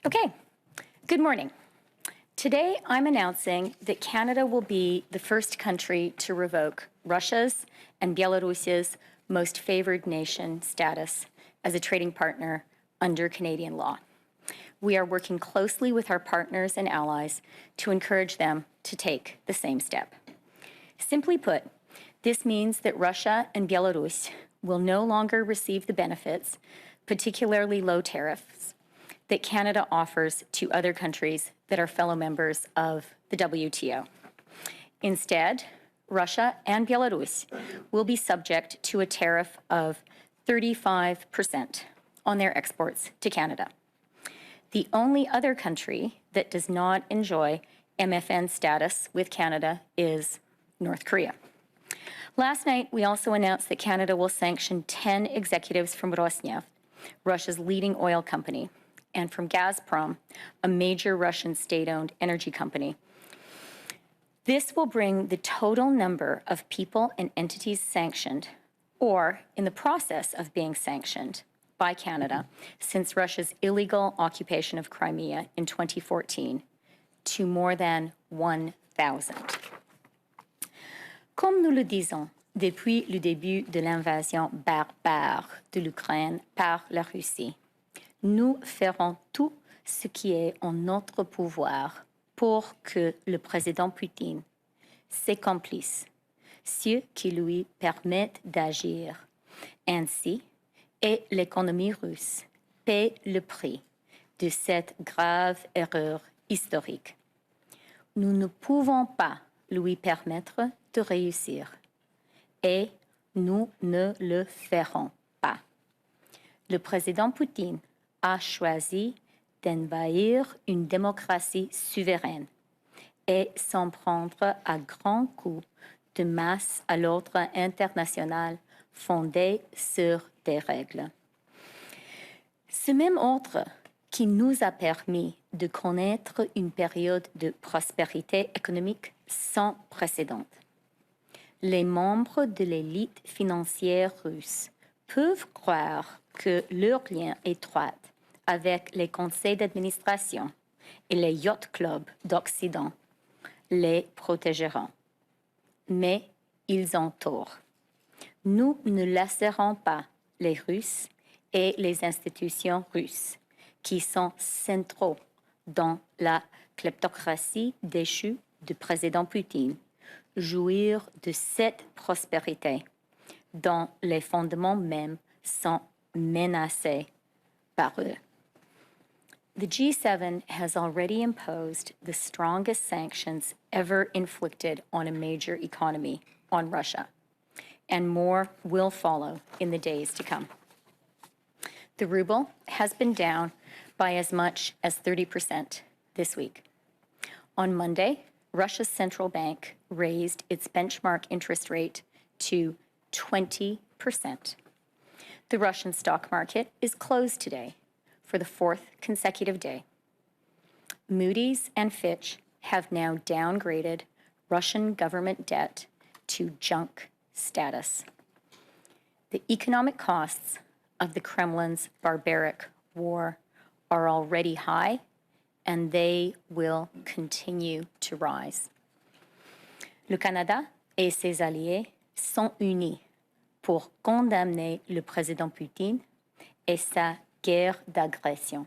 Okay, good morning. Today, I'm announcing that Canada will be the first country to revoke Russia's and Belarus's most favored nation status as a trading partner under Canadian law. We are working closely with our partners and allies to encourage them to take the same step. Simply put, this means that Russia and Belarus will no longer receive the benefits, particularly low tariffs, that Canada offers to other countries that are fellow members of the WTO. Instead, Russia and Belarus will be subject to a tariff of 35% on their exports to Canada. The only other country that does not enjoy MFN status with Canada is North Korea. Last night, we also announced that Canada will sanction 10 executives from Rosneft, Russia's leading oil company, and from Gazprom, a major Russian state-owned energy company. This will bring the total number of people and entities sanctioned, or in the process of being sanctioned, by Canada since Russia's illegal occupation of Crimea in 2014 to more than 1,000. Comme nous le disons depuis le début de l'invasion barbare de l'Ukraine par la Russie, nous ferons tout ce qui est en notre pouvoir pour que le président Poutine, ses complices, ceux qui lui permettent d'agir ainsi, et l'économie russe paie le prix de cette grave erreur historique. Nous ne pouvons pas lui permettre de réussir et nous ne le ferons pas. Le président Poutine a choisi d'envahir une démocratie souveraine et s'en prendre à grands coups de masse à l'ordre international fondé sur des règles. Ce même ordre qui nous a permis de connaître une période de prospérité économique sans précédent. Les membres de l'élite financière russe peuvent croire que leur lien étroit avec les conseils d'administration et les yacht clubs d'Occident les protégeront. Mais ils ont tort. Nous ne laisserons pas les Russes et les institutions russes, qui sont centraux dans la kleptocratie déchue du président Poutine, jouir de cette prospérité dont les fondements mêmes sont menacés par eux. The G7 has already imposed the strongest sanctions ever inflicted on a major economy, on Russia, and more will follow in the days to come. The ruble has been down by as much as 30% this week. On Monday, Russia's central bank raised its benchmark interest rate to 20%. The Russian stock market is closed today for the fourth consecutive day. Moody's and Fitch have now downgraded Russian government debt to junk status. The economic costs of the Kremlin's barbaric war are already high, and they will continue to rise. Le Canada et ses alliés sont unis pour condamner le président Poutine et sa guerre d'agression.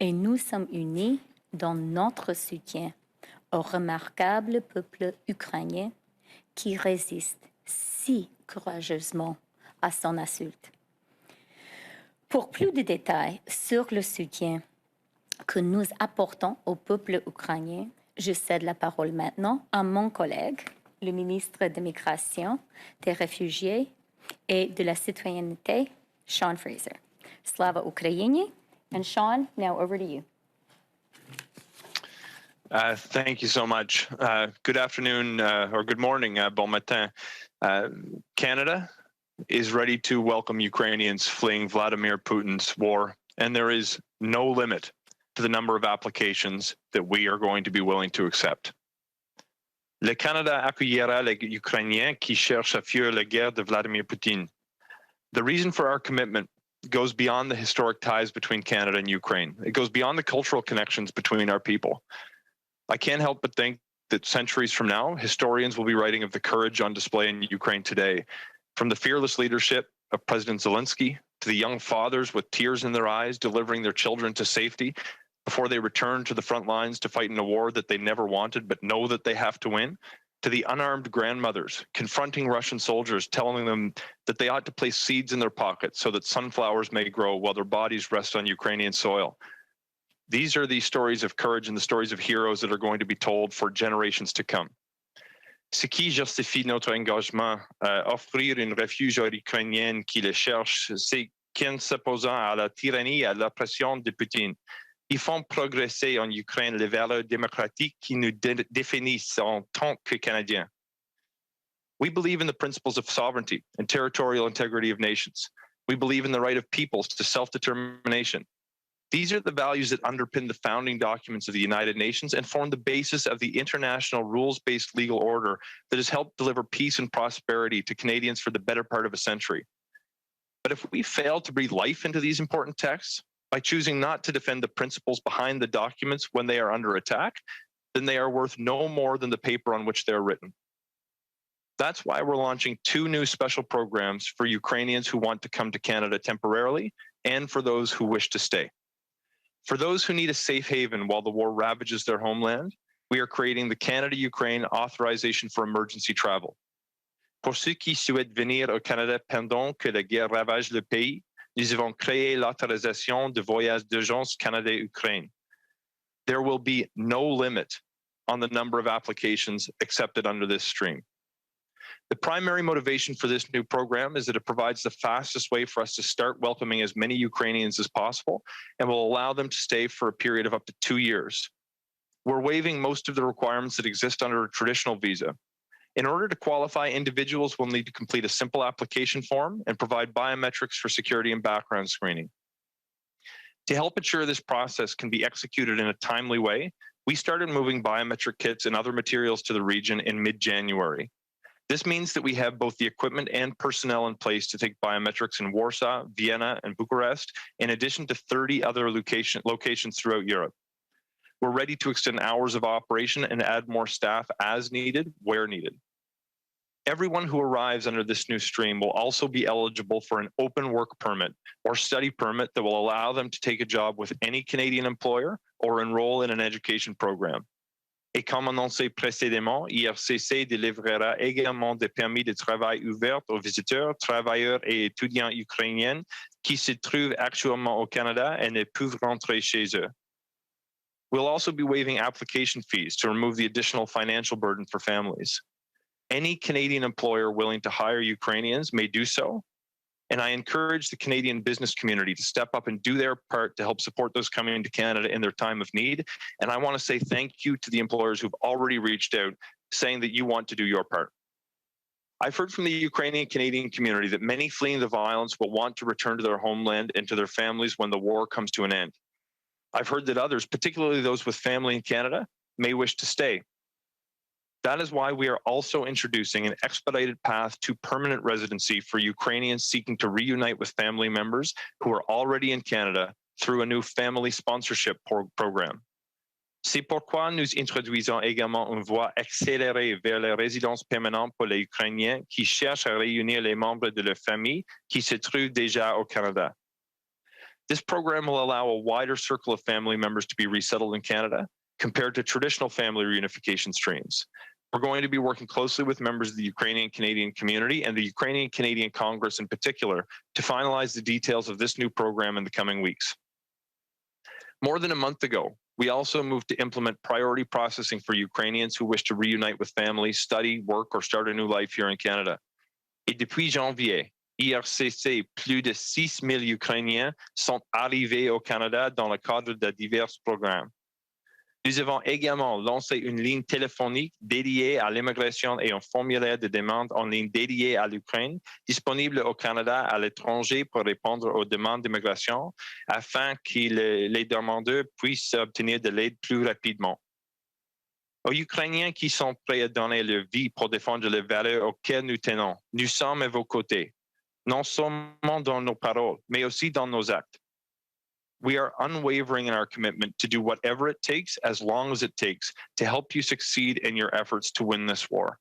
Et nous sommes unis dans notre soutien au remarquable peuple ukrainien qui résiste si courageusement à son insulte. Pour plus de détails sur le soutien que nous apportons au peuple ukrainien, je cède la parole maintenant à mon collègue, le ministre de Migration, des Réfugiés et de la Citoyenneté, Sean Fraser. Slava Ukraini. And Sean, now over to you. Thank you so much. Good afternoon or good morning, bon matin. Canada is ready to welcome Ukrainians fleeing Vladimir Putin's war, and there is no limit to the number of applications that we are going to be willing to accept. Le Canada accueillera les Ukrainiens qui cherchent à fuir la guerre de Vladimir Putin. The reason for our commitment goes beyond the historic ties between Canada and Ukraine. It goes beyond the cultural connections between our people. I can't help but think that centuries from now, historians will be writing of the courage on display in Ukraine today, from the fearless leadership of President Zelensky to the young fathers with tears in their eyes delivering their children to safety before they return to the front lines to fight in a war that they never wanted but know that they have to win, to the unarmed grandmothers confronting Russian soldiers, telling them that they ought to place seeds in their pockets so that sunflowers may grow while their bodies rest on Ukrainian soil. These are the stories of courage and the stories of heroes that are going to be told for generations to come. Ce qui justifie notre engagement à offrir un refuge aux Ukrainiens qui le cherchent, c'est qu'en s'opposant à la tyrannie et à l'oppression de Poutine, ils font progresser en Ukraine les valeurs démocratiques qui nous définissent en tant que Canadiens. We believe in the principles of sovereignty and territorial integrity of nations. We believe in the right of peoples to self-determination. These are the values that underpin the founding documents of the United Nations and form the basis of the international rules-based legal order that has helped deliver peace and prosperity to Canadians for the better part of a century. But if we fail to breathe life into these important texts by choosing not to defend the principles behind the documents when they are under attack, then they are worth no more than the paper on which they are written. That's why we're launching 2 new special programs for Ukrainians who want to come to Canada temporarily and for those who wish to stay. For those who need a safe haven while the war ravages their homeland, we are creating the Canada-Ukraine Authorization for Emergency Travel. Pour ceux qui souhaitent venir au Canada pendant que la guerre ravage le pays, nous avons créé l'autorisation de voyage d'urgence Canada-Ukraine. There will be no limit on the number of applications accepted under this stream. The primary motivation for this new program is that it provides the fastest way for us to start welcoming as many Ukrainians as possible and will allow them to stay for a period of up to 2 years. We're waiving most of the requirements that exist under a traditional visa. In order to qualify, individuals will need to complete a simple application form and provide biometrics for security and background screening. To help ensure this process can be executed in a timely way, we started moving biometric kits and other materials to the region in mid-January. This means that we have both the equipment and personnel in place to take biometrics in Warsaw, Vienna, and Bucharest, in addition to 30 other locations throughout Europe. We're ready to extend hours of operation and add more staff as needed, where needed. Everyone who arrives under this new stream will also be eligible for an open work permit or study permit that will allow them to take a job with any Canadian employer or enroll in an education program. Et comme annoncé précédemment, IRCC délivrera également des permis de travail ouverts aux visiteurs, travailleurs et étudiants ukrainiens qui se trouvent actuellement au Canada et ne peuvent rentrer chez eux. We'll also be waiving application fees to remove the additional financial burden for families. Any Canadian employer willing to hire Ukrainians may do so, and I encourage the Canadian business community to step up and do their part to help support those coming into Canada in their time of need. And I want to say thank you to the employers who've already reached out, saying that you want to do your part. I've heard from the Ukrainian Canadian community that many fleeing the violence will want to return to their homeland and to their families when the war comes to an end. I've heard that others, particularly those with family in Canada, may wish to stay. That is why we are also introducing an expedited path to permanent residency for Ukrainians seeking to reunite with family members who are already in Canada through a new family sponsorship program. C'est pourquoi nous introduisons également une voie accélérée vers la résidence permanente pour les Ukrainiens qui cherchent à réunir les membres de leur famille qui se trouvent déjà au Canada. This program will allow a wider circle of family members to be resettled in Canada compared to traditional family reunification streams. We're going to be working closely with members of the Ukrainian-Canadian community and the Ukrainian-Canadian Congress in particular to finalize the details of this new program in the coming weeks. More than a month ago, we also moved to implement priority processing for Ukrainians who wish to reunite with families, study, work, or start a new life here in Canada. Et depuis janvier, IRCC, plus de 6 000 Ukrainiens sont arrivés au Canada dans le cadre de divers programmes. Nous avons également lancé une ligne téléphonique dédiée à l'immigration et un formulaire de demande en ligne dédié à l'Ukraine, disponible au Canada à l'étranger pour répondre aux demandes d'immigration, afin que les demandeurs puissent obtenir de l'aide plus rapidement. Aux Ukrainiens qui sont prêts à donner leur vie pour défendre les valeurs auxquelles nous tenons, nous sommes à vos côtés. non seulement dans nos paroles, mais aussi dans nos actes. We are unwavering in our commitment to do whatever it takes, as long as it takes, to help you succeed in your efforts to win this war.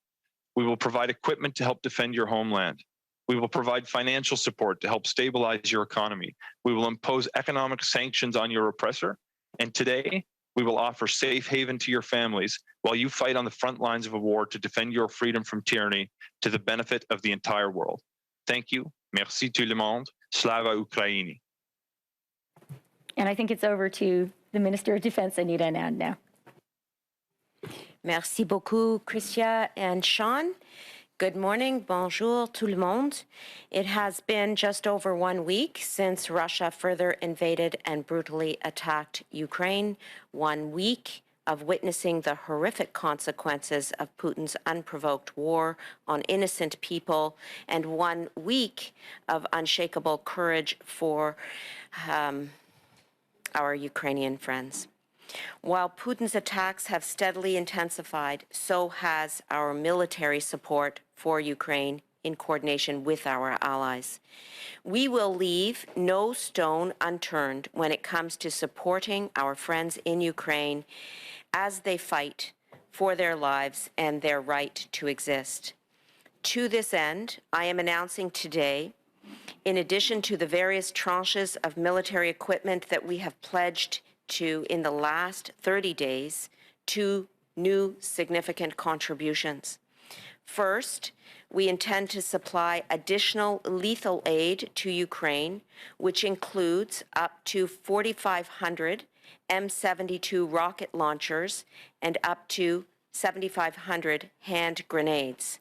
We will provide equipment to help defend your homeland. We will provide financial support to help stabilize your economy. We will impose economic sanctions on your oppressor. And today, we will offer safe haven to your families while you fight on the front lines of a war to defend your freedom from tyranny to the benefit of the entire world. Thank you. Merci tout le monde. Slava Ukraini. And I think it's over to the Minister of Defense, Anita Anand, now. Merci beaucoup, Chrystia and Sean. Good morning, bonjour tout le monde. It has been just over 1 week since Russia further invaded and brutally attacked Ukraine. 1 week of witnessing the horrific consequences of Putin's unprovoked war on innocent people, and 1 week of unshakable courage for our Ukrainian friends. While Putin's attacks have steadily intensified, so has our military support for Ukraine in coordination with our allies. We will leave no stone unturned when it comes to supporting our friends in Ukraine as they fight for their lives and their right to exist. To this end, I am announcing today, in addition to the various tranches of military equipment that we have pledged to in the last 30 days, 2 new significant contributions. First, we intend to supply additional lethal aid to Ukraine, which includes up to 4,500 M72 rocket launchers and up to 7,500 hand grenades.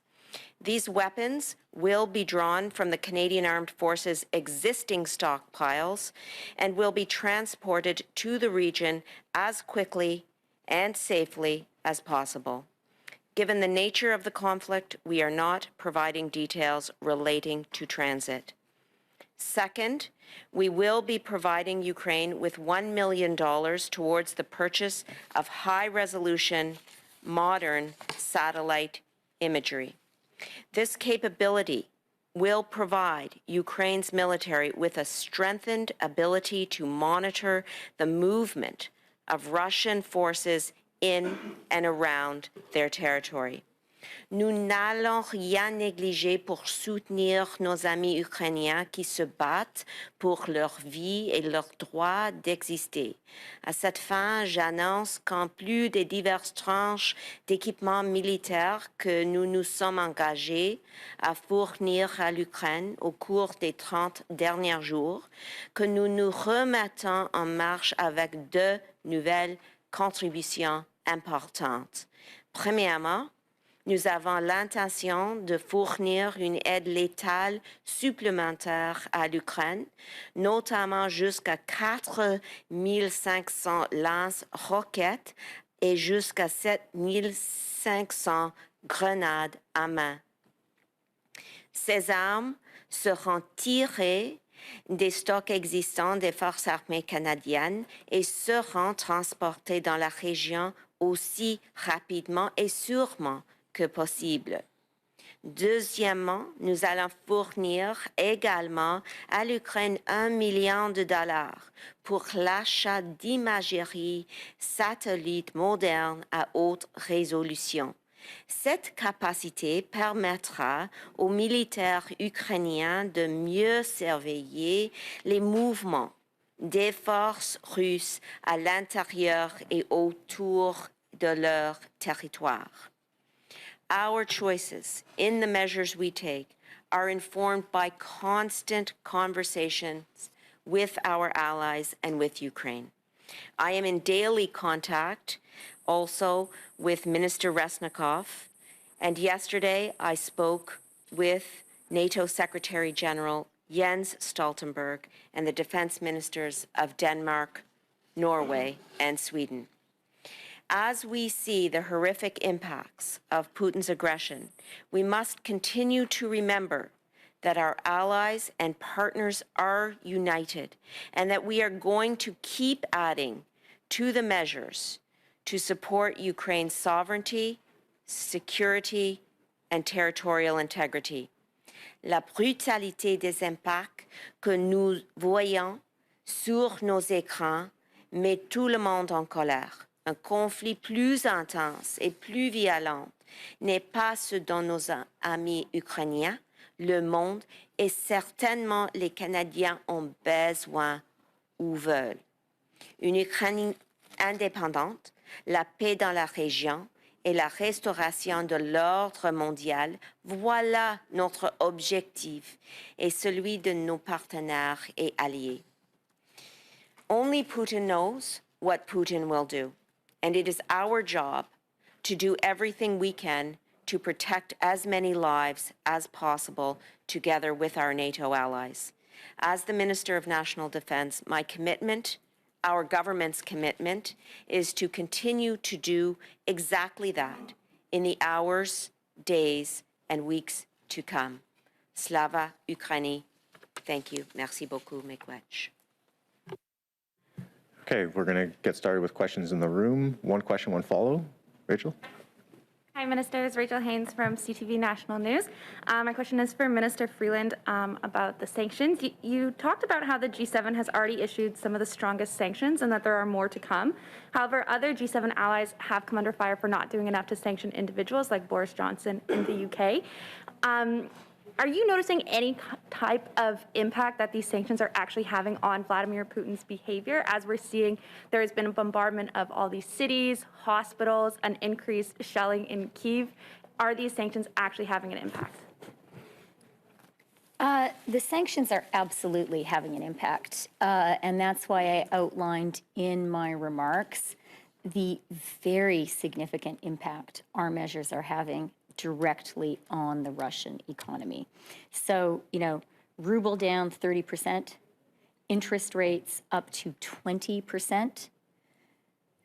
These weapons will be drawn from the Canadian Armed Forces' existing stockpiles and will be transported to the region as quickly and safely as possible. Given the nature of the conflict, we are not providing details relating to transit. Second, we will be providing Ukraine with $1 million towards the purchase of high-resolution, modern satellite imagery. This capability will provide Ukraine's military with a strengthened ability to monitor the movement of Russian forces in and around their territory. Nous n'allons rien négliger pour soutenir nos amis ukrainiens qui se battent pour leur vie et leur droit d'exister. À cette fin, j'annonce qu'en plus des diverses tranches d'équipements militaires que nous nous sommes engagés à fournir à l'Ukraine au cours des 30 derniers jours, que nous nous remettons en marche avec 2 nouvelles contributions importantes. Premièrement, nous avons l'intention de fournir une aide létale supplémentaire à l'Ukraine, notamment jusqu'à 4500 lance-roquettes et jusqu'à 7500 grenades à main. Ces armes seront tirées des stocks existants des forces armées canadiennes et seront transportées dans la région aussi rapidement et sûrement que possible. Deuxièmement, nous allons fournir également à l'Ukraine $1 million pour l'achat d'imagerie satellite moderne à haute résolution. Cette capacité permettra aux militaires ukrainiens de mieux surveiller les mouvements des forces russes à l'intérieur et autour de leur territoire. Our choices in the measures we take are informed by constant conversations with our allies and with Ukraine. I am in daily contact also with Minister Resnikov, and yesterday I spoke with NATO Secretary General Jens Stoltenberg and the defense ministers of Denmark, Norway, and Sweden. As we see the horrific impacts of Putin's aggression, we must continue to remember that our allies and partners are united and that we are going to keep adding to the measures to support Ukraine's sovereignty, security, and territorial integrity. La brutalité des impacts que nous voyons sur nos écrans met tout le monde en colère. Un conflit plus intense et plus violent n'est pas ce dont nos amis ukrainiens, le monde et certainement les Canadiens ont besoin ou veulent. Une Ukraine indépendante, la paix dans la région et la restauration de l'ordre mondial, voilà notre objectif et celui de nos partenaires et alliés. Only Putin knows what Putin will do, and it is our job to do everything we can to protect as many lives as possible together with our NATO allies. As the Minister of National Defense, my commitment, our government's commitment, is to continue to do exactly that in the hours, days, and weeks to come. Slava Ukraini. Thank you. Merci beaucoup, Miigwech. Okay, we're going to get started with questions in the room. One question, one follow. Rachel? Hi, Ministers. Rachel Haynes from CTV National News. My question is for Minister Freeland about the sanctions. You talked about how the G7 has already issued some of the strongest sanctions and that there are more to come. However, other G7 allies have come under fire for not doing enough to sanction individuals like Boris Johnson in the UK. Are you noticing any type of impact that these sanctions are actually having on Vladimir Putin's behavior? As we're seeing, there has been a bombardment of all these cities, hospitals, an increased shelling in Kyiv. Are these sanctions actually having an impact? The sanctions are absolutely having an impact, and that's why I outlined in my remarks the very significant impact our measures are having directly on the Russian economy. So, ruble down 30%, interest rates up to 20%,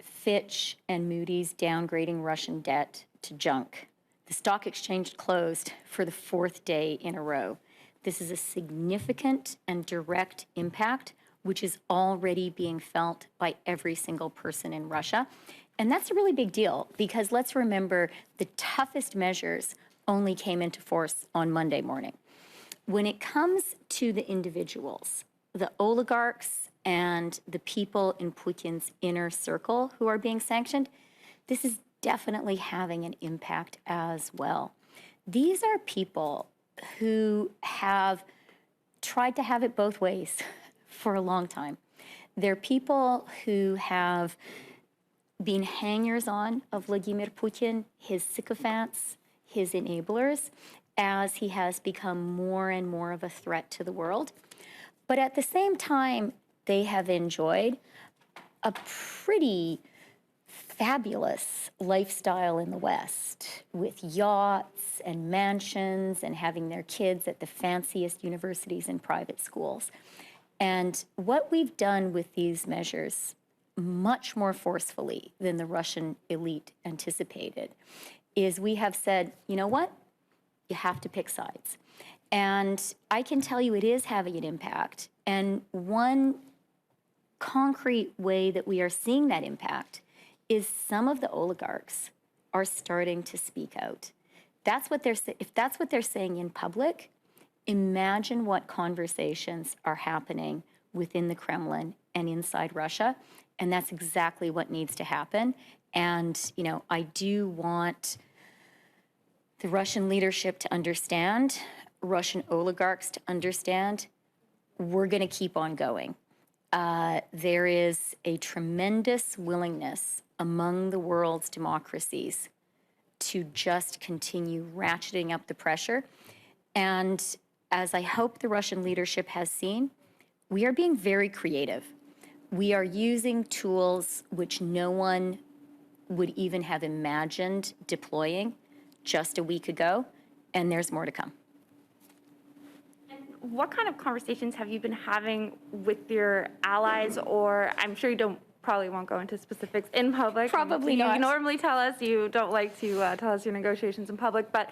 Fitch and Moody's downgrading Russian debt to junk. The stock exchange closed for the fourth day in a row. This is a significant and direct impact, which is already being felt by every single person in Russia. And that's a really big deal because let's remember the toughest measures only came into force on Monday morning. When it comes to the individuals, the oligarchs and the people in Putin's inner circle who are being sanctioned, this is definitely having an impact as well. These are people who have tried to have it both ways for a long time. They're people who have been hangers-on of Vladimir Putin, his sycophants, his enablers, as he has become more and more of a threat to the world. But at the same time, they have enjoyed a pretty fabulous lifestyle in the West with yachts and mansions and having their kids at the fanciest universities and private schools. And what we've done with these measures much more forcefully than the Russian elite anticipated, is we have said, you know what? You have to pick sides. And I can tell you it is having an impact. And one concrete way that we are seeing that impact is some of the oligarchs are starting to speak out. If that's what they're saying in public, imagine what conversations are happening within the Kremlin and inside Russia. And that's exactly what needs to happen. And, I do want the Russian leadership to understand, Russian oligarchs to understand, we're going to keep on going. There is a tremendous willingness among the world's democracies to just continue ratcheting up the pressure. And as I hope the Russian leadership has seen, we are being very creative. We are using tools which no one would even have imagined deploying just a week ago, and there's more to come. And what kind of conversations have you been having with your allies, or I'm sure you probably won't go into specifics in public. Probably not. You normally tell us you don't like to tell us your negotiations in public, but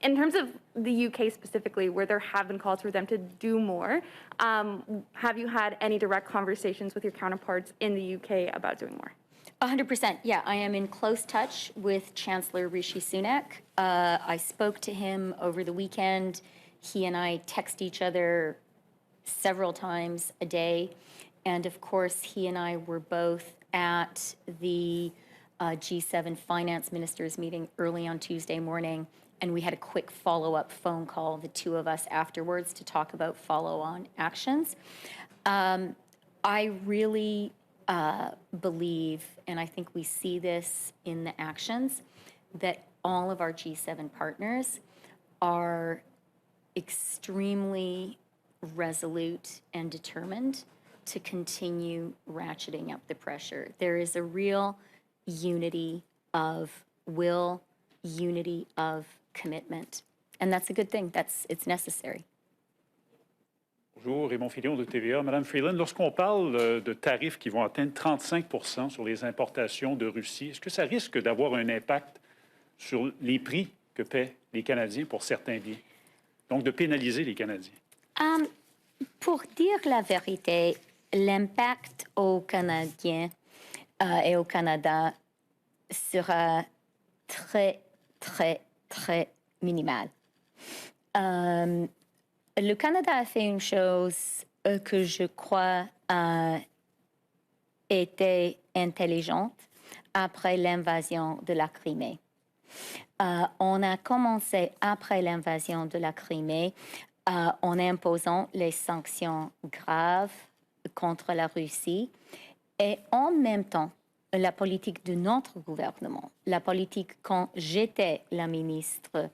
in terms of the UK specifically, where there have been calls for them to do more, have you had any direct conversations with your counterparts in the UK about doing more? 100%. Yeah, I am in close touch with Chancellor Rishi Sunak. I spoke to him over the weekend. He and I text each other several times a day. And of course, he and I were both at the G7 finance ministers meeting early on Tuesday morning. And we had a quick follow-up phone call, the two of us afterwards, to talk about follow-on actions. I really believe, and I think we see this in the actions, that all of our G7 partners are extremely resolute and determined to continue ratcheting up the pressure. There is a real unity of will, unity of commitment. And that's a good thing. It's necessary. Bonjour, Raymond Fillon de TVA. Madame Freeland, lorsqu'on parle de tarifs qui vont atteindre 35% sur les importations de Russie, est-ce que ça risque d'avoir un impact sur les prix que paient les Canadiens pour certains biens? Donc, de pénaliser les Canadiens? Pour dire la vérité, l'impact aux Canadiens et au Canada sera très, très, très minimal. Le Canada a fait une chose que je crois était intelligente après l'invasion de la Crimée. On a commencé après l'invasion de la Crimée en imposant les sanctions graves contre la Russie et en même temps, la politique de notre gouvernement, la politique quand j'étais la ministre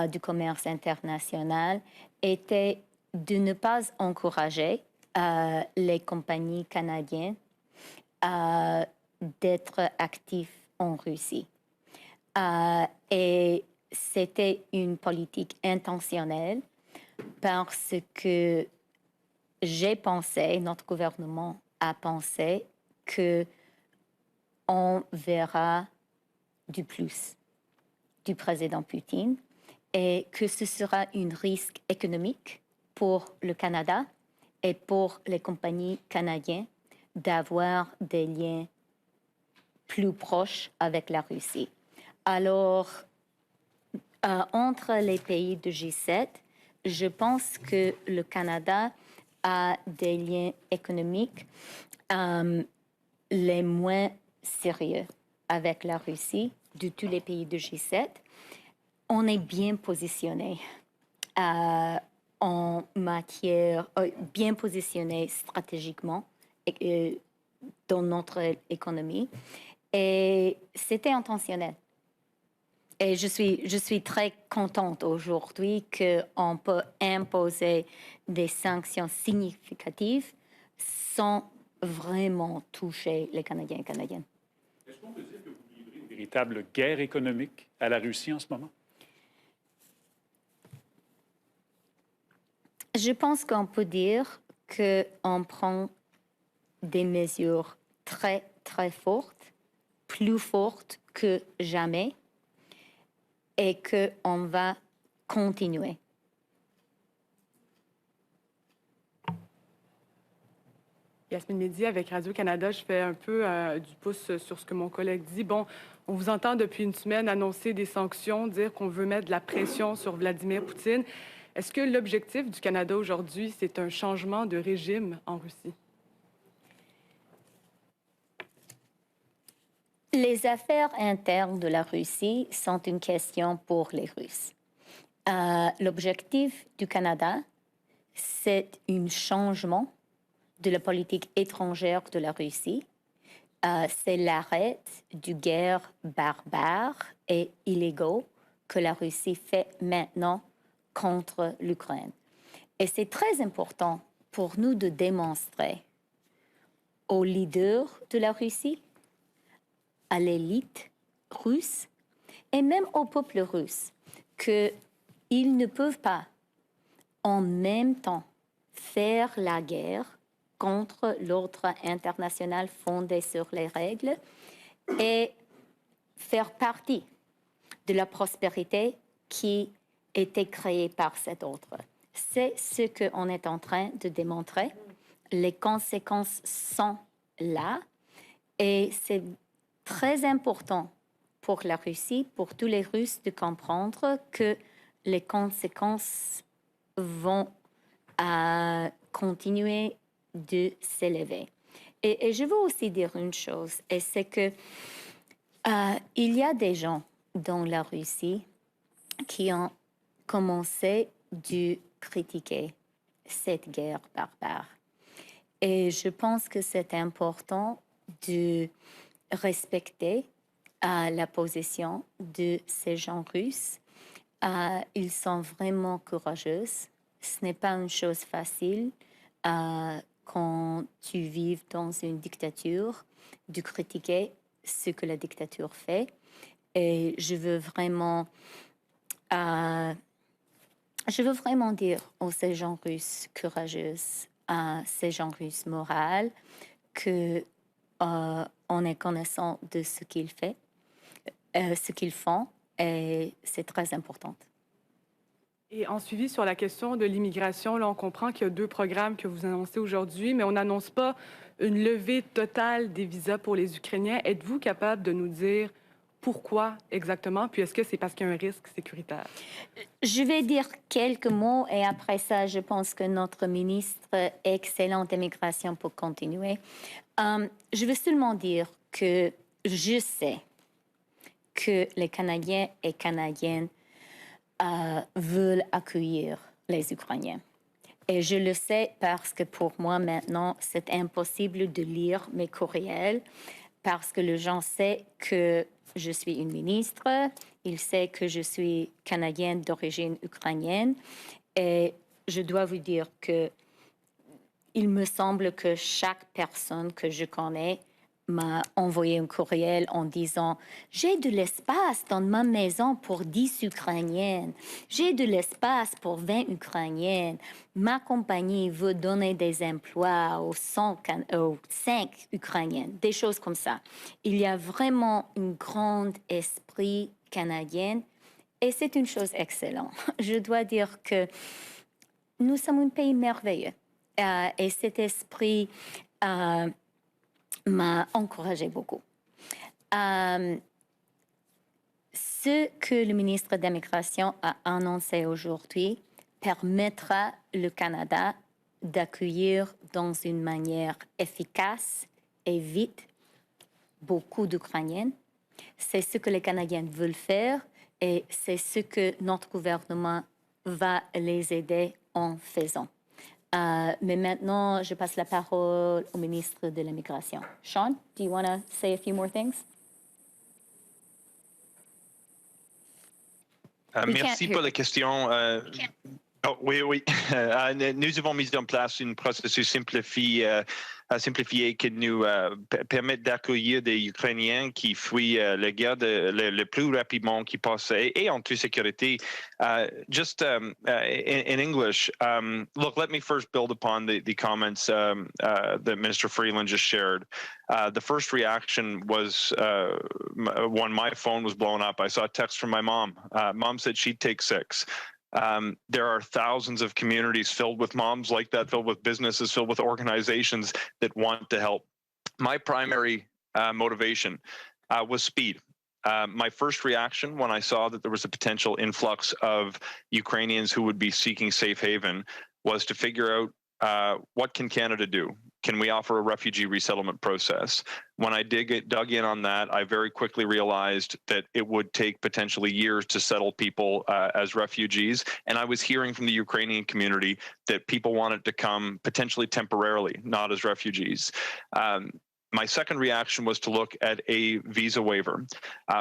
du Commerce international, était de ne pas encourager les compagnies canadiennes d'être actives en Russie. Et c'était une politique intentionnelle parce que j'ai pensé, notre gouvernement a pensé que on verra du plus du président Poutine et que ce sera un risque économique pour le Canada et pour les compagnies canadiennes d'avoir des liens plus proches avec la Russie. Alors, entre les pays de G7, je pense que le Canada a des liens économiques les moins sérieux avec la Russie de tous les pays de G7. On est bien positionné en matière, bien positionné stratégiquement dans notre économie. Et c'était intentionnel. Et je suis très contente aujourd'hui qu'on peut imposer des sanctions significatives sans vraiment toucher les Canadiens et Canadiennes. Est-ce qu'on peut dire que vous livrez une véritable guerre économique à la Russie en ce moment? Je pense qu'on peut dire qu'on prend des mesures très, très fortes, plus fortes que jamais, et qu'on va continuer. Yasmine Mehdi avec Radio-Canada, je fais un peu du pouce sur ce que mon collègue dit. Bon, on vous entend depuis une semaine annoncer des sanctions, dire qu'on veut mettre de la pression sur Vladimir Poutine. Est-ce que l'objectif du Canada aujourd'hui, c'est un changement de régime en Russie? Les affaires internes de la Russie sont une question pour les Russes. L'objectif du Canada, c'est un changement de la politique étrangère de la Russie. C'est l'arrêt du guerre barbare et illégaux que la Russie fait maintenant contre l'Ukraine. Et c'est très important pour nous de démontrer aux leaders de la Russie, à l'élite russe et même au peuple russe qu'ils ne peuvent pas en même temps faire la guerre contre l'ordre international fondé sur les règles et faire partie de la prospérité qui était créée par cet ordre. C'est ce qu'on est en train de démontrer. Les conséquences sont là et c'est très important pour la Russie, pour tous les Russes, de comprendre que les conséquences vont continuer de s'élever. Et je veux aussi dire une chose, et c'est que il y a des gens dans la Russie qui ont commencé à critiquer cette guerre barbare. Et je pense que c'est important de respecter la position de ces gens russes. Ils sont vraiment courageux. Ce n'est pas une chose facile quand tu vis dans une dictature de critiquer ce que la dictature fait. Et je veux vraiment dire aux ces gens russes courageux, à ces gens russes moraux, que on est connaissant de ce qu'ils font, et c'est très important. Et en suivi sur la question de l'immigration, là, on comprend qu'il y a 2 programmes que vous annoncez aujourd'hui, mais on n'annonce pas une levée totale des visas pour les Ukrainiens. Êtes-vous capable de nous dire pourquoi exactement? Puis est-ce que c'est parce qu'il y a un risque sécuritaire? Je vais dire quelques mots et après ça, je pense que notre ministre excellente d'immigration peut continuer. Je veux seulement dire que je sais que les Canadiens et Canadiennes veulent accueillir les Ukrainiens. Et je le sais parce que pour moi maintenant, c'est impossible de lire mes courriels parce que les gens savent que je suis une ministre, ils savent que je suis canadienne d'origine ukrainienne et je dois vous dire que il me semble que chaque personne que je connais m'a envoyé un courriel en disant « J'ai de l'espace dans ma maison pour 10 Ukrainiennes. J'ai de l'espace pour 20 Ukrainiennes. Ma compagnie veut donner des emplois aux 5 Ukrainiennes. » Des choses comme ça. Il y a vraiment un grand esprit canadien et c'est une chose excellente. Je dois dire que nous sommes un pays merveilleux et cet esprit m'a encouragé beaucoup. Ce que le ministre de l'Immigration a annoncé aujourd'hui permettra au Canada d'accueillir dans une manière efficace et vite beaucoup d'Ukrainiens. C'est ce que les Canadiens veulent faire et c'est ce que notre gouvernement va les aider en faisant. Mais maintenant, je passe la parole au ministre de l'Immigration. Sean, do you want to say a few more things? Merci pour la question. Oui. Nous avons mis en place un processus simplifié qui nous permet d'accueillir des Ukrainiens qui fuient la guerre le plus rapidement qu'ils peuvent et en toute sécurité. Just in English, look, let me first build upon the comments that Minister Freeland just shared. The first reaction was when my phone was blown up. I saw a text from my mom. Mom said she'd take 6. There are thousands of communities filled with moms like that, filled with businesses, filled with organizations that want to help. My primary motivation was speed. My first reaction when I saw that there was a potential influx of Ukrainians who would be seeking safe haven was to figure out what can Canada do? Can we offer a refugee resettlement process? When I dug in on that, I very quickly realized that it would take potentially years to settle people as refugees. And I was hearing from the Ukrainian community that people wanted to come potentially temporarily, not as refugees. My second reaction was to look at a visa waiver.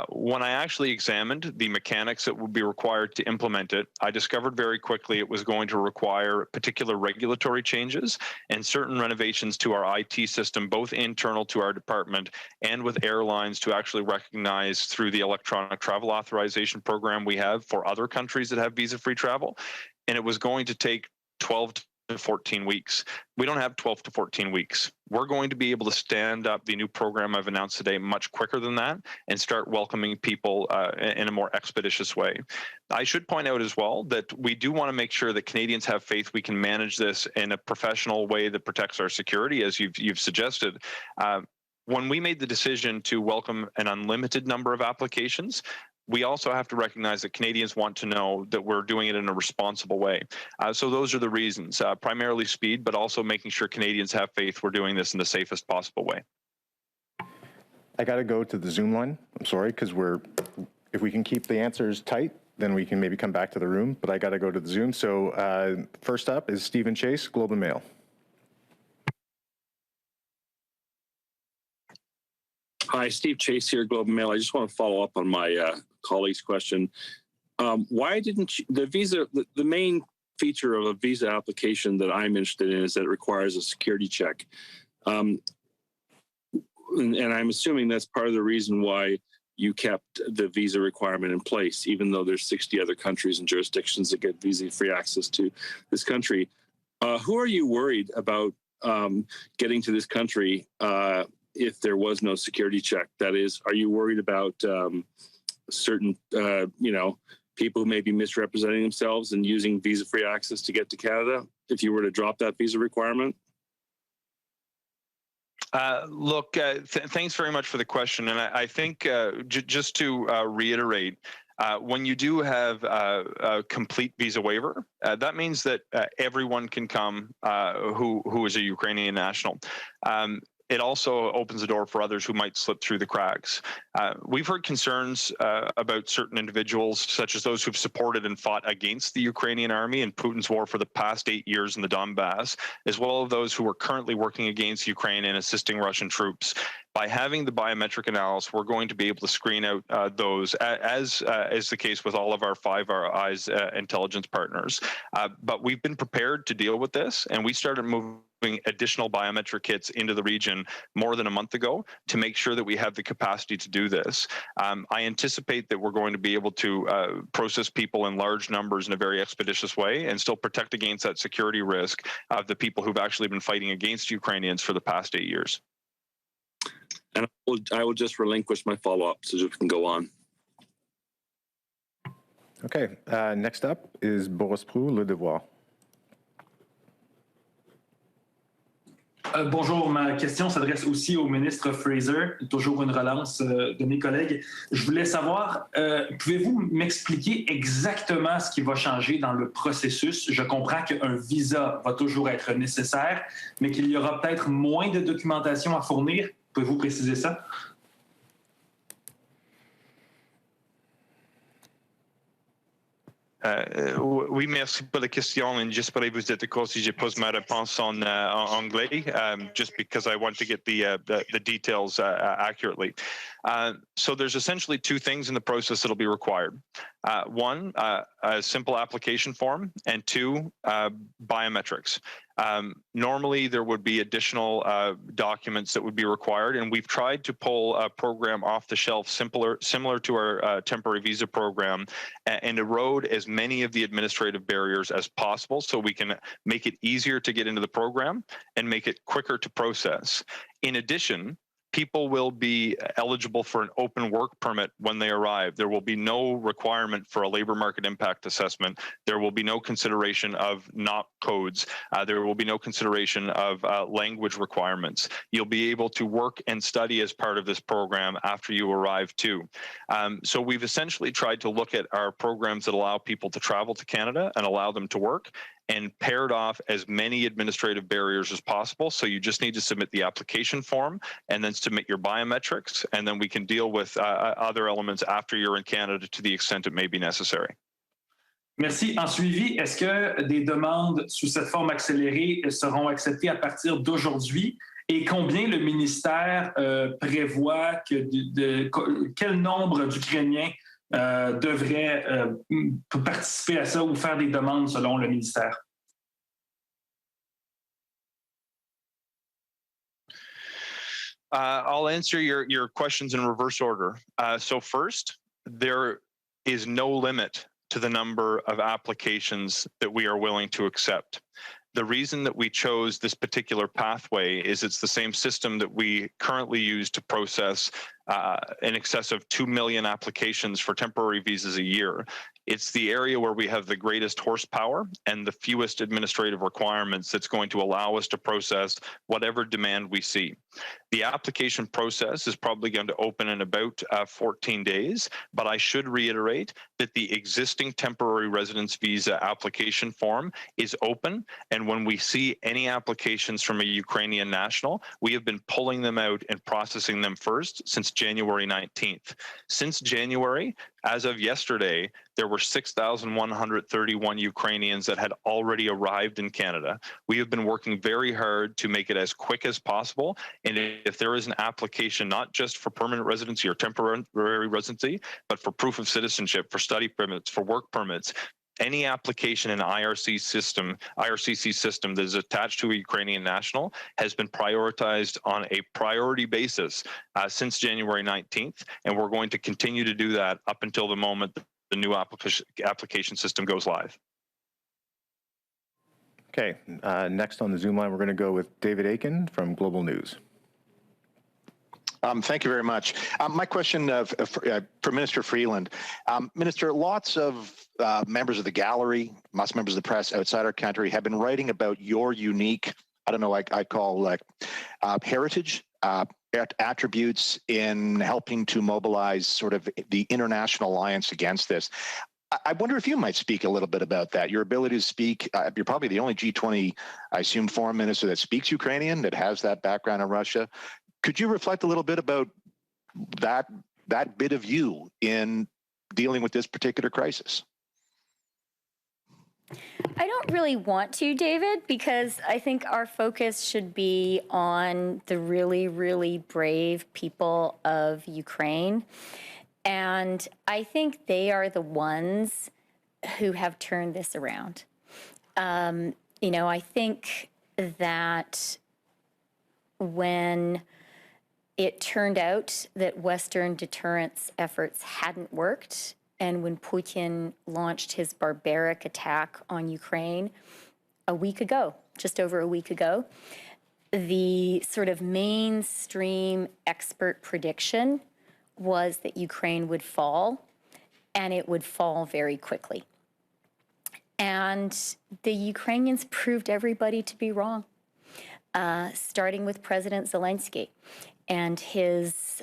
When I actually examined the mechanics that would be required to implement it, I discovered very quickly it was going to require particular regulatory changes and certain renovations to our IT system, both internal to our department and with airlines to actually recognize through the electronic travel authorization program we have for other countries that have visa-free travel. And it was going to take 12 to 14 weeks. We don't have 12 to 14 weeks. We're going to be able to stand up the new program I've announced today much quicker than that and start welcoming people in a more expeditious way. I should point out as well that we do want to make sure that Canadians have faith we can manage this in a professional way that protects our security, as you've suggested. when we made the decision to welcome an unlimited number of applications, we also have to recognize that Canadians want to know that we're doing it in a responsible way. So those are the reasons, primarily speed, but also making sure Canadians have faith we're doing this in the safest possible way. I got to go to the Zoom line. I'm sorry, because if we can keep the answers tight, then we can maybe come back to the room, but I got to go to the Zoom. So first up is Stephen Chase, Globe and Mail. Hi, Steve Chase here, Globe and Mail. I just want to follow up on my colleague's question. Why didn't you, the main feature of a visa application that I'm interested in is that it requires a security check. And I'm assuming that's part of the reason why you kept the visa requirement in place, even though there's 60 other countries and jurisdictions that get visa-free access to this country. Who are you worried about getting to this country if there was no security check? That is, are you worried about certain, people who may be misrepresenting themselves and using visa-free access to get to Canada if you were to drop that visa requirement? Look, thanks very much for the question. And I think just to reiterate, when you do have a complete visa waiver, that means that everyone can come who is a Ukrainian national. It also opens the door for others who might slip through the cracks. We've heard concerns about certain individuals, such as those who've supported and fought against the Ukrainian army in Putin's war for the past 8 years in the Donbass, as well as those who are currently working against Ukraine and assisting Russian troops. By having the biometric analysis, we're going to be able to screen out those, as is the case with all of our Five Eyes intelligence partners. But we've been prepared to deal with this, and we started moving additional biometric kits into the region more than a month ago to make sure that we have the capacity to do this. I anticipate that we're going to be able to process people in large numbers in a very expeditious way and still protect against that security risk of the people who've actually been fighting against Ukrainians for the past 8 years. And I will just relinquish my follow-up so that we can go on. Okay, next up is Boris Prou, Le Devoir. Bonjour, ma question s'adresse aussi au ministre Fraser, toujours une relance de mes collègues. Je voulais savoir, pouvez-vous m'expliquer exactement ce qui va changer dans le processus? Je comprends qu'un visa va toujours être nécessaire, mais qu'il y aura peut-être moins de documentation à fournir. Pouvez-vous préciser ça? Oui, merci pour la question, and just pour vous êtes d'accord si je pose ma réponse en anglais, just because I want to get the details accurately. So there's essentially two things in the process that'll be required. One, a simple application form, and two, biometrics. Normally, there would be additional documents that would be required, and we've tried to pull a program off the shelf similar to our temporary visa program and erode as many of the administrative barriers as possible so we can make it easier to get into the program and make it quicker to process. In addition, people will be eligible for an open work permit when they arrive. There will be no requirement for a labor market impact assessment. There will be no consideration of NOC codes. There will be no consideration of language requirements. You'll be able to work and study as part of this program after you arrive too. So we've essentially tried to look at our programs that allow people to travel to Canada and allow them to work, and paired off as many administrative barriers as possible. So you just need to submit the application form and then submit your biometrics, and then we can deal with other elements after you're in Canada to the extent it may be necessary. Merci. En suivi, est-ce que des demandes sous cette forme accélérée seront acceptées à partir d'aujourd'hui? Et combien le ministère prévoit quel nombre d'Ukrainiens devraient participer à ça ou faire des demandes selon le ministère? I'll answer your questions in reverse order. So first, there is no limit to the number of applications that we are willing to accept. The reason that we chose this particular pathway is it's the same system that we currently use to process in excess of 2 million applications for temporary visas a year. It's the area where we have the greatest horsepower and the fewest administrative requirements that's going to allow us to process whatever demand we see. The application process is probably going to open in about 14 days, but I should reiterate that the existing temporary residence visa application form is open, and when we see any applications from a Ukrainian national, we have been pulling them out and processing them first since January 19th. Since January, as of yesterday, there were 6,131 Ukrainians that had already arrived in Canada. We have been working very hard to make it as quick as possible, and if there is an application not just for permanent residency or temporary residency, but for proof of citizenship, for study permits, for work permits, any application in IRCC system that is attached to a Ukrainian national has been prioritized on a priority basis since January 19th, and we're going to continue to do that up until the moment the new application system goes live. Okay, next on the Zoom line, we're going to go with David Aiken from Global News. Thank you very much. My question for Minister Freeland. Minister, lots of members of the gallery, most members of the press outside our country have been writing about your unique, I don't know, I call like heritage, attributes in helping to mobilize sort of the international alliance against this. I wonder if you might speak a little bit about that. Your ability to speak, you're probably the only G20, I assume, foreign minister that speaks Ukrainian, that has that background in Russia. Could you reflect a little bit about that bit of you in dealing with this particular crisis? I don't really want to, David, because I think our focus should be on the really, really brave people of Ukraine. And I think they are the ones who have turned this around. You know, I think that when it turned out that Western deterrence efforts hadn't worked, and when Putin launched his barbaric attack on Ukraine a week ago, just over a week ago, the sort of mainstream expert prediction was that Ukraine would fall, and it would fall very quickly. And the Ukrainians proved everybody to be wrong, starting with President Zelensky. And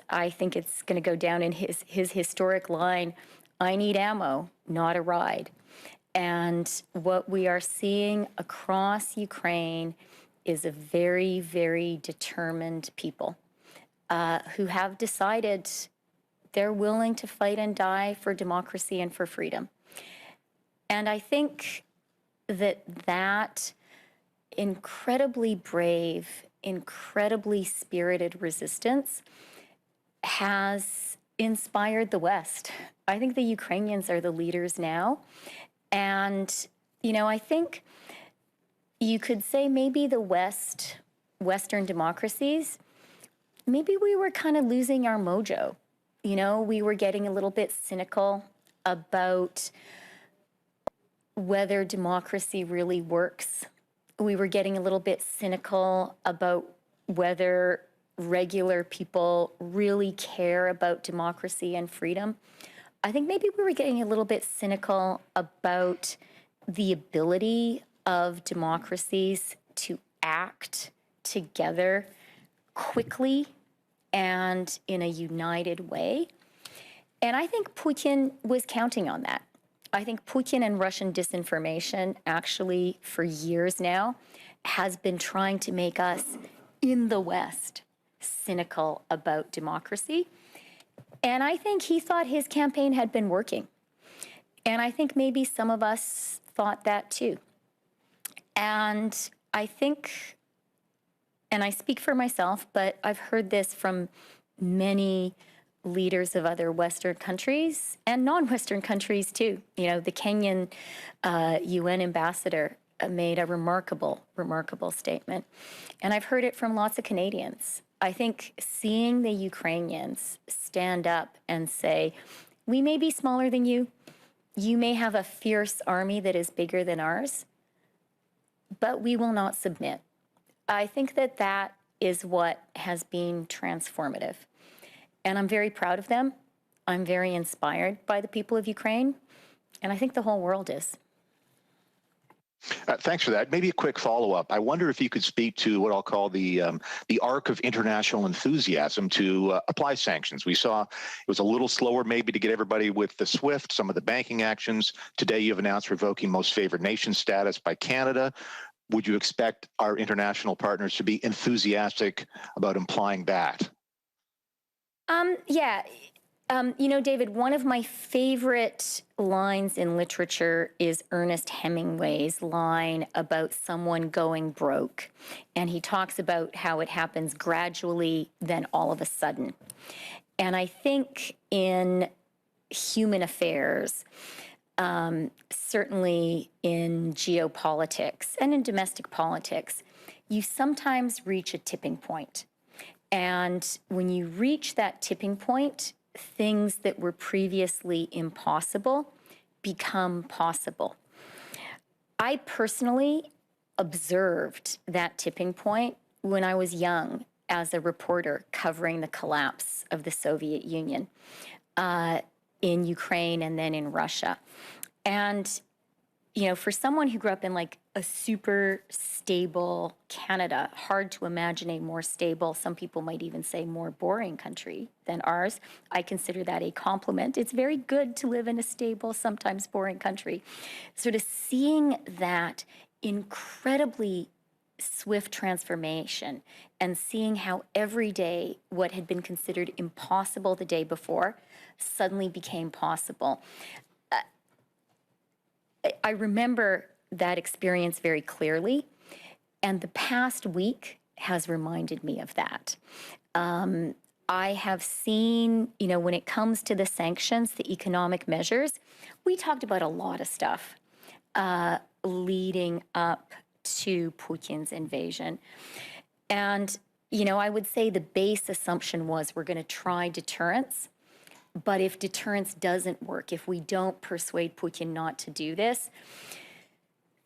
I think it's going to go down in his historic line, "I need ammo, not a ride." And what we are seeing across Ukraine is a very, very determined people who have decided they're willing to fight and die for democracy and for freedom. And I think that incredibly brave, incredibly spirited resistance has inspired the West. I think the Ukrainians are the leaders now. And, you know, I think you could say maybe the Western democracies, maybe we were kind of losing our mojo. You know, we were getting a little bit cynical about whether democracy really works. We were getting a little bit cynical about whether regular people really care about democracy and freedom. I think maybe we were getting a little bit cynical about the ability of democracies to act together quickly and in a united way. And I think Putin was counting on that. I think Putin and Russian disinformation actually for years now has been trying to make us in the West cynical about democracy. And I think he thought his campaign had been working. And I think maybe some of us thought that too. And I think, and I speak for myself, but I've heard this from many leaders of other Western countries and non-Western countries too. You know, the Kenyan UN ambassador made a remarkable statement. And I've heard it from lots of Canadians. I think seeing the Ukrainians stand up and say, we may be smaller than you, you may have a fierce army that is bigger than ours, but we will not submit. I think that is what has been transformative. And I'm very proud of them. I'm very inspired by the people of Ukraine. And I think the whole world is. Thanks for that. Maybe a quick follow-up. I wonder if you could speak to what I'll call the arc of international enthusiasm to apply sanctions. We saw it was a little slower maybe to get everybody with the SWIFT, some of the banking actions. Today you've announced revoking most favored nation status by Canada. Would you expect our international partners to be enthusiastic about implying that? Yeah. You know, David, one of my favorite lines in literature is Ernest Hemingway's line about someone going broke. And he talks about how it happens gradually, then all of a sudden. And I think in human affairs, certainly in geopolitics and in domestic politics, you sometimes reach a tipping point. And when you reach that tipping point, things that were previously impossible become possible. I personally observed that tipping point when I was young as a reporter covering the collapse of the Soviet Union in Ukraine and then in Russia. And, you know, for someone who grew up in like a super stable Canada, hard to imagine a more stable, some people might even say more boring country than ours. I consider that a compliment. It's very good to live in a stable, sometimes boring country. Sort of seeing that incredibly swift transformation and seeing how every day what had been considered impossible the day before suddenly became possible. I remember that experience very clearly, and the past week has reminded me of that. I have seen, you know, when it comes to the sanctions, the economic measures, we talked about a lot of stuff leading up to Putin's invasion. And, you know, I would say the base assumption was we're going to try deterrence. But if deterrence doesn't work, if we don't persuade Putin not to do this,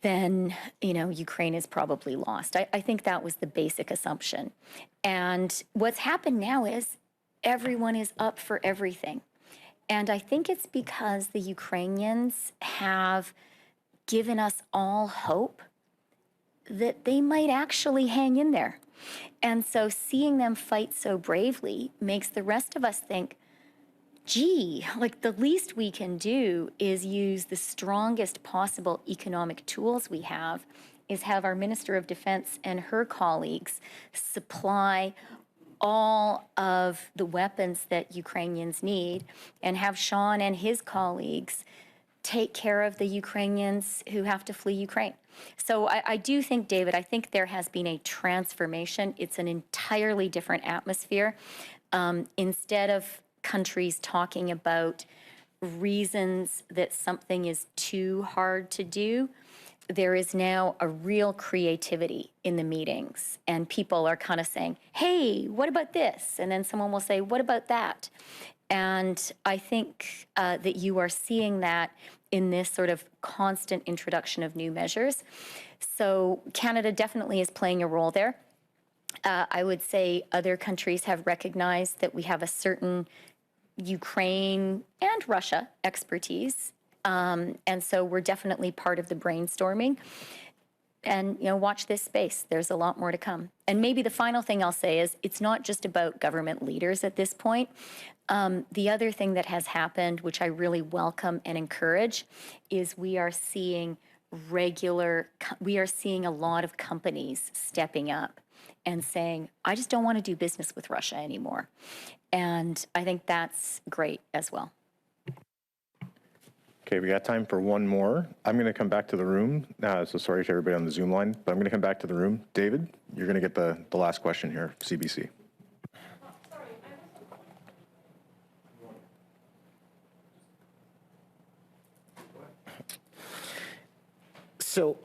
then, you know, Ukraine is probably lost. I think that was the basic assumption. And what's happened now is everyone is up for everything. And I think it's because the Ukrainians have given us all hope that they might actually hang in there. And so seeing them fight so bravely makes the rest of us think, gee, like the least we can do is use the strongest possible economic tools we have, is have our Minister of Defense and her colleagues supply all of the weapons that Ukrainians need, and have Sean and his colleagues take care of the Ukrainians who have to flee Ukraine. So I do think, David, I think there has been a transformation. It's an entirely different atmosphere. Instead of countries talking about reasons that something is too hard to do, there is now a real creativity in the meetings, and people are kind of saying, hey, what about this? And then someone will say, what about that? And I think that you are seeing that in this sort of constant introduction of new measures. So Canada definitely is playing a role there. I would say other countries have recognized that we have a certain Ukraine and Russia expertise. And so we're definitely part of the brainstorming. And, you know, watch this space. There's a lot more to come. And maybe the final thing I'll say is it's not just about government leaders at this point. The other thing that has happened, which I really welcome and encourage, is we are seeing a lot of companies stepping up and saying, I just don't want to do business with Russia anymore. And I think that's great as well. Okay, we got time for one more. I'm going to come back to the room. So sorry to everybody on the Zoom line, but I'm going to come back to the room. David, you're going to get the last question here, CBC. So,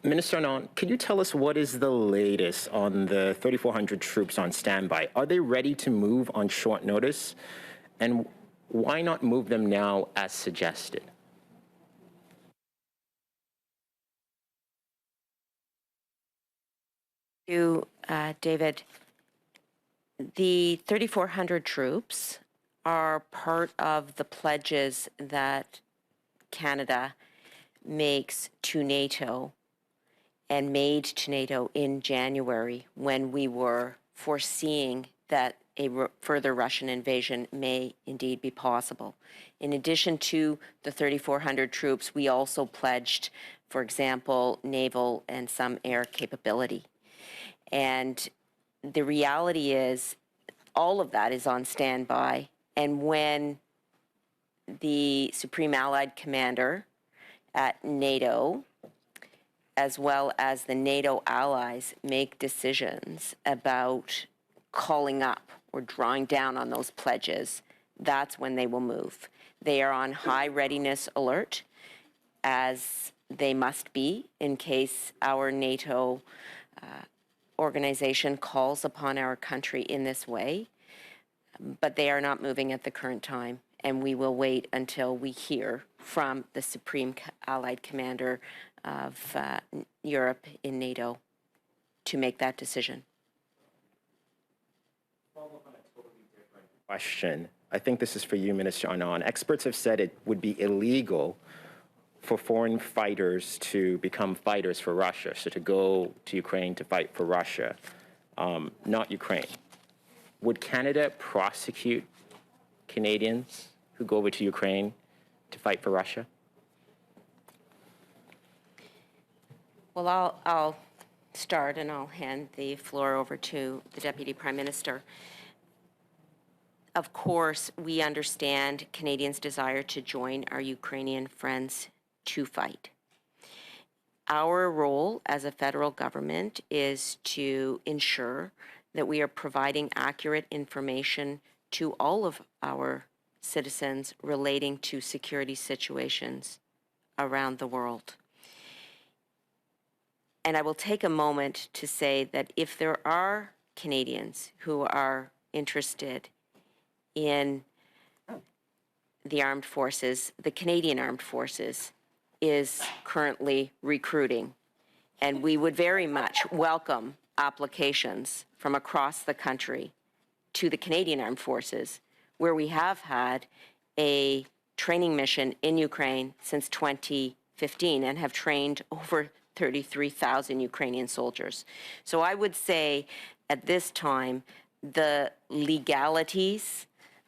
Minister Anand, could you tell us what is the latest on the 3,400 troops on standby? Are they ready to move on short notice? And why not move them now as suggested? David, the 3,400 troops are part of the pledges that Canada makes to NATO and made to NATO in January when we were foreseeing that a further Russian invasion may indeed be possible. In addition to the 3,400 troops, we also pledged, for example, naval and some air capability. And the reality is all of that is on standby. And when the Supreme Allied Commander at NATO, as well as the NATO allies, make decisions about calling up or drawing down on those pledges, that's when they will move. They are on high readiness alert, as they must be in case our NATO organization calls upon our country in this way, but they are not moving at the current time, and we will wait until we hear from the Supreme Allied Commander of Europe in NATO to make that decision. Question. I think this is for you, Minister Anand. Experts have said it would be illegal for foreign fighters to become fighters for Russia, so to go to Ukraine to fight for Russia, not Ukraine. Would Canada prosecute Canadians who go over to Ukraine to fight for Russia? Well, I'll start and I'll hand the floor over to the Deputy Prime Minister. Of course, we understand Canadians' desire to join our Ukrainian friends to fight. Our role as a federal government is to ensure that we are providing accurate information to all of our citizens relating to security situations around the world. And I will take a moment to say that if there are Canadians who are interested in the armed forces, the Canadian Armed Forces is currently recruiting. And we would very much welcome applications from across the country to the Canadian Armed Forces, where we have had a training mission in Ukraine since 2015 and have trained over 33,000 Ukrainian soldiers. So I would say at this time, the legalities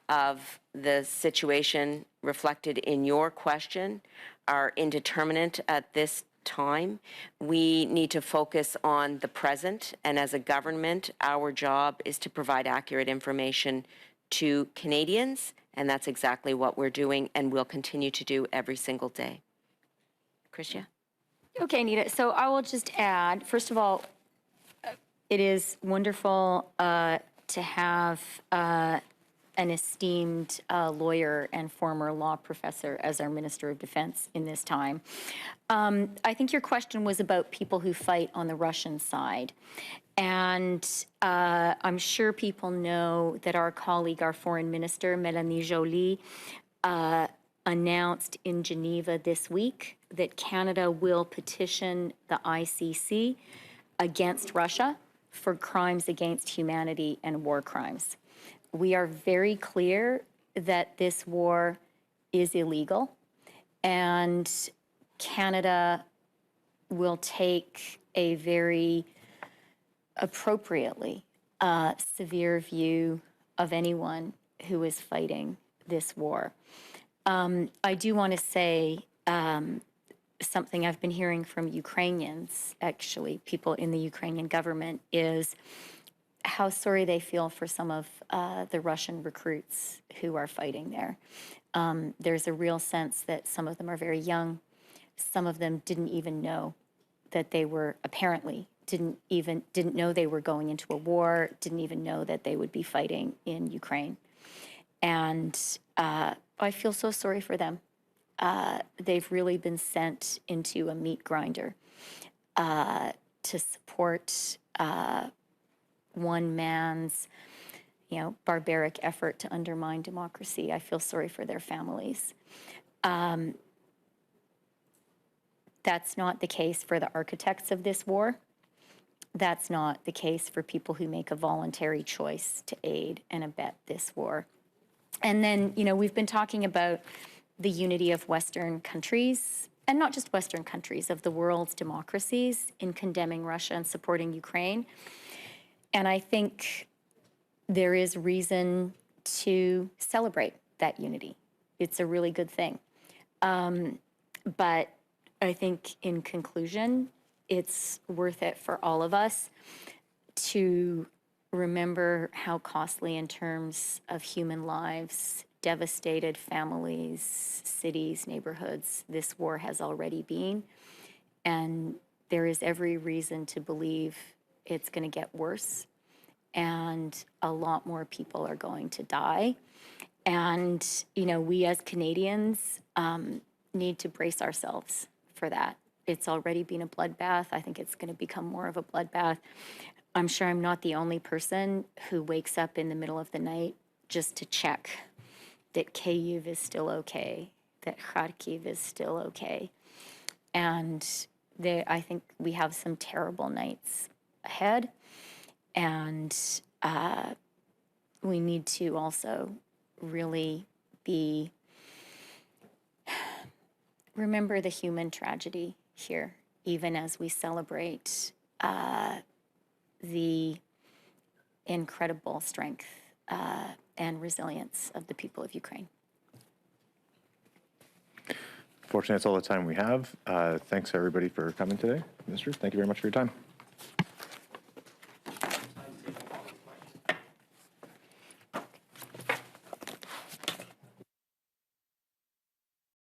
of the situation reflected in your question are indeterminate at this time. We need to focus on the present, and as a government, our job is to provide accurate information to Canadians, and that's exactly what we're doing and will continue to do every single day. Chrystia? Okay, Anita, so I will just add, first of all, it is wonderful to have an esteemed lawyer and former law professor as our Minister of Defense in this time. I think your question was about people who fight on the Russian side. And I'm sure people know that our colleague, our Foreign Minister, Mélanie Joly, announced in Geneva this week that Canada will petition the ICC against Russia for crimes against humanity and war crimes. We are very clear that this war is illegal, and Canada will take a very appropriately severe view of anyone who is fighting this war. I do want to say something I've been hearing from Ukrainians, actually, people in the Ukrainian government, is how sorry they feel for some of the Russian recruits who are fighting there. There's a real sense that some of them are very young. Some of them didn't even know that they were, apparently, didn't know they were going into a war, didn't even know that they would be fighting in Ukraine. And I feel so sorry for them. They've really been sent into a meat grinder to support one man's, barbaric effort to undermine democracy. I feel sorry for their families. That's not the case for the architects of this war. That's not the case for people who make a voluntary choice to aid and abet this war. And then, we've been talking about the unity of Western countries. and not just Western countries, of the world's democracies in condemning Russia and supporting Ukraine. And I think there is reason to celebrate that unity. It's a really good thing. But I think in conclusion, it's worth it for all of us to remember how costly in terms of human lives, devastated families, cities, neighborhoods, this war has already been. And there is every reason to believe it's going to get worse. And a lot more people are going to die. And, you know, we as Canadians need to brace ourselves for that. It's already been a bloodbath. I think it's going to become more of a bloodbath. I'm sure I'm not the only person who wakes up in the middle of the night just to check that Kyiv is still okay, that Kharkiv is still okay. And I think we have some terrible nights ahead. And we need to also really remember the human tragedy here, even as we celebrate the incredible strength and resilience of the people of Ukraine. Fortunately, that's all the time we have. Thanks, everybody, for coming today. Minister, thank you very much for your time.